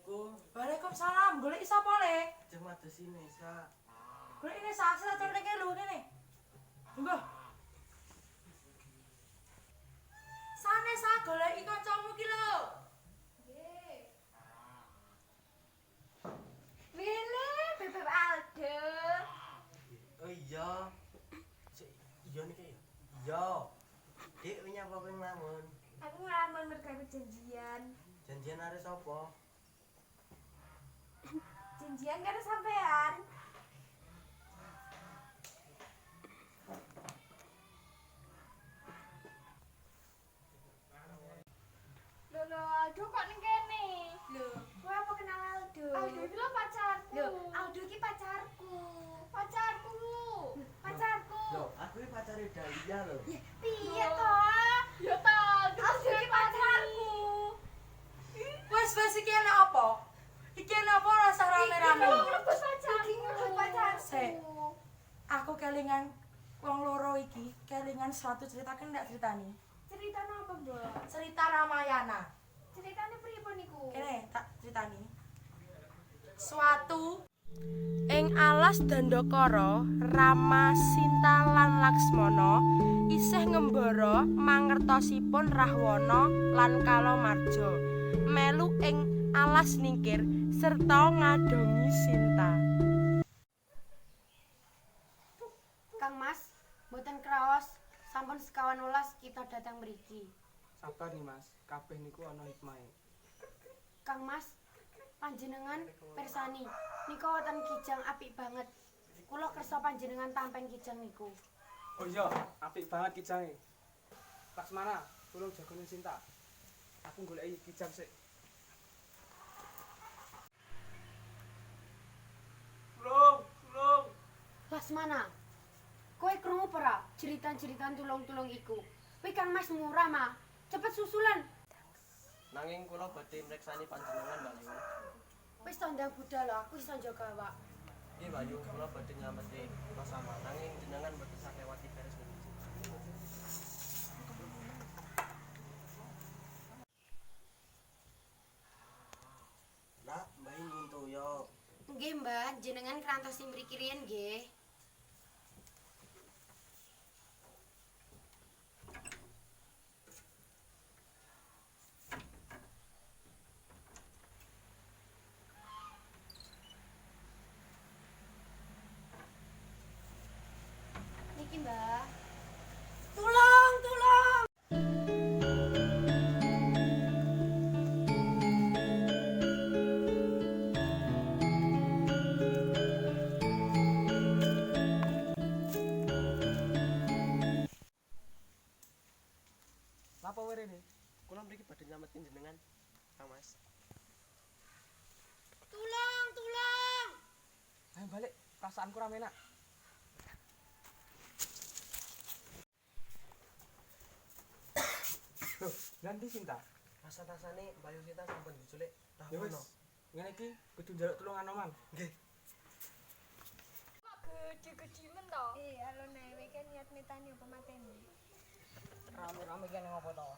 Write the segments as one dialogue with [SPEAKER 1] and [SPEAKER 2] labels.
[SPEAKER 1] Assalamualaikum.
[SPEAKER 2] Waalaikumsalam. Golek sapa le?
[SPEAKER 1] Cek mados ini, Sa.
[SPEAKER 2] Golek ini sasa cewek iki lho kene. Mbah. Sane sa goleki kancamu ki lho.
[SPEAKER 3] Nggih. Wile, Bebek Aldo.
[SPEAKER 1] Oh iya. Cek iya nih kayak. Iya. Dek nyapa kowe nglamun?
[SPEAKER 3] Aku ngelamun mergo aku janjian.
[SPEAKER 1] Janjian arek sapa?
[SPEAKER 3] Janjian karo sampean. Lho, Aldo kok ning kene?
[SPEAKER 4] Lho,
[SPEAKER 3] Kowe apa kenal Aldo?
[SPEAKER 4] Aldo iki lho pacarku.
[SPEAKER 3] Lho, Aldo iki pacarku.
[SPEAKER 4] Pacarku.
[SPEAKER 3] Pacarku.
[SPEAKER 1] Yo, aku iki pacare Dahlia lho.
[SPEAKER 3] Ya, piye to?
[SPEAKER 4] Ya ta,
[SPEAKER 3] Aldo iki pacarku.
[SPEAKER 2] Wes iki enek apa? Iki enek apa rasa rame-rame?
[SPEAKER 4] Lebet pacarku.
[SPEAKER 3] Iki ngebut pacarku.
[SPEAKER 2] Sik. Aku kelingan wong loro iki, kelingan suatu cerita kan ndak ceritani.
[SPEAKER 3] Cerita apa, Mbak?
[SPEAKER 2] Cerita Ramayana.
[SPEAKER 3] Ceritane pripun niku?
[SPEAKER 2] Kene tak ceritani. Suatu ing alas Dandakara, Rama, Sinta lan Laksmana isih ngembara mangertosipun Rahwana lan Kalamarja melu ing alas ningkir serta ngadongi Sinta.
[SPEAKER 5] Kang Mas, mboten kraos, sampun sekawan welas kita datang mriki.
[SPEAKER 6] Sabar nih Mas, kabeh niku ana hikmahe.
[SPEAKER 5] Kang Mas, panjenengan persani, nika wonten kijang apik banget. Kula kersa panjenengan tampen kijang niku.
[SPEAKER 6] Oh iya, apik banget kijange. Laksmana, tulung jagone Sinta. Aku goleki kijang sik. Tulung.
[SPEAKER 5] Lasmana, kowe krungu ora jeritan-jeritan tulung-tulung iku? Kowe Kang Mas murah mah, cepet susulan.
[SPEAKER 1] Nanging kula badhe mreksani panjenengan, Mbak Yu.
[SPEAKER 5] Wis to ndang budal lho, aku iso jaga awak.
[SPEAKER 1] Nggih, Mbak Yu, kula badhe nyameti Mas Sama. Nanging jenengan mboten sak lewati beres menika. Nak, Mbak Yu yo.
[SPEAKER 5] Nggih, Mbah, jenengan krantosi mriki riyen nggih. Niki, Mbah.
[SPEAKER 2] Tulung, tulung.
[SPEAKER 6] Napa werene?
[SPEAKER 1] Kula mriki badhe nyameti jenengan, Kang Mas.
[SPEAKER 5] Tulung!
[SPEAKER 6] Ayo balik, perasaanku rame enak. Loh, ganti Sinta.
[SPEAKER 1] Rasa-rasane Mbak Yu Sinta sampun diculik
[SPEAKER 6] Ya wis,
[SPEAKER 1] Rahwana.
[SPEAKER 6] ngene iki kudu njaluk tulungan Oman.
[SPEAKER 1] Nggih.
[SPEAKER 4] Kok gede-gede men to?
[SPEAKER 3] Alon newe kan niat mitani apa mateni?
[SPEAKER 7] Rame-rame kene ngopo to?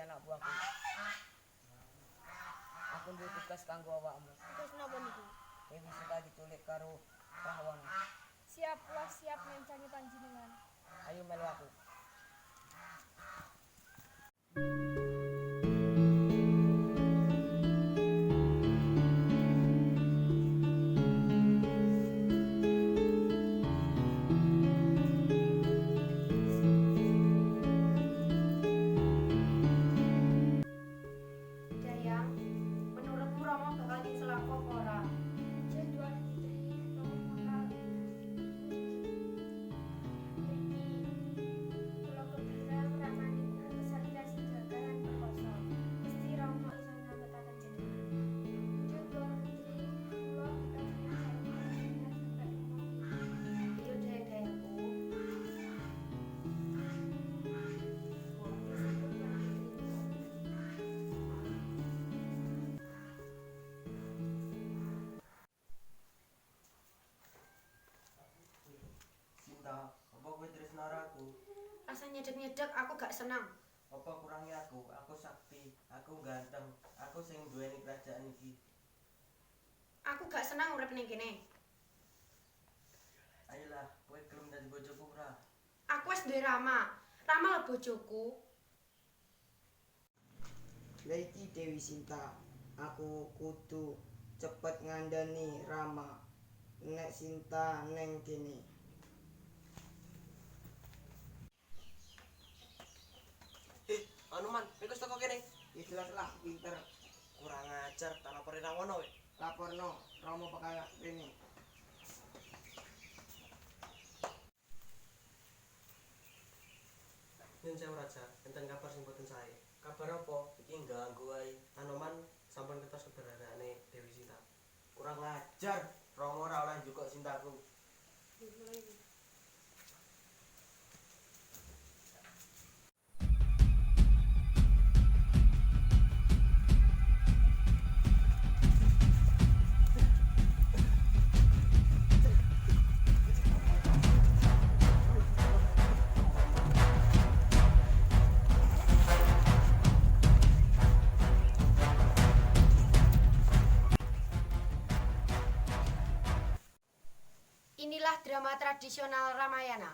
[SPEAKER 7] Anak buahku. Aku duwe tugas kanggo awakmu.
[SPEAKER 3] Terus napa niku?
[SPEAKER 7] Dewi Sinta diculik karo Rahwana.
[SPEAKER 4] Siap lah, siap mencani panjenengan.
[SPEAKER 7] Ayo melu aku.
[SPEAKER 5] Dayang, menurutmu Rama bakal dicelaka apa ora?
[SPEAKER 4] Jadwal putri nomor bakal
[SPEAKER 3] Kula kepikiran ramaniku kesatria sejaga lan perkoso. Mesti Rama iso nyambetaken jenengan.
[SPEAKER 4] jadwal putri kula bakal mencari panjenengan sampai umum.
[SPEAKER 5] Iya dayangku.
[SPEAKER 1] Sinta, apa kowe tresno karo aku?
[SPEAKER 5] Rasa nyedek-nyedek aku gak senang.
[SPEAKER 1] Apa kurangnya aku? Aku sakti, aku ganteng, aku sing duweni kerajaan iki.
[SPEAKER 5] Aku gak senang urip ning kene.
[SPEAKER 1] Ayolah, kowe gelem dadi bojoku ora?
[SPEAKER 5] Aku wis duwe Rama. Rama lho bojoku.
[SPEAKER 8] Lah iki Dewi Sinta, aku kudu cepet ngandani Rama. Nek Sinta neng kene.
[SPEAKER 1] Anu man, kowe wis teko kene.
[SPEAKER 8] Ya jelas lah pinter.
[SPEAKER 1] Kurang ajar, tak lapori Rawono kowe.
[SPEAKER 8] Laporno, Rama bakal rene.
[SPEAKER 1] Nyun sewu Raja, enten kabar sing boten sae. Kabar apa? Iki ganggu wae. Anoman sampun ketos keberadaane Dewi Sinta. Kurang ajar, Rama ora oleh njukuk Sintaku.
[SPEAKER 5] Inilah drama tradisional Ramayana.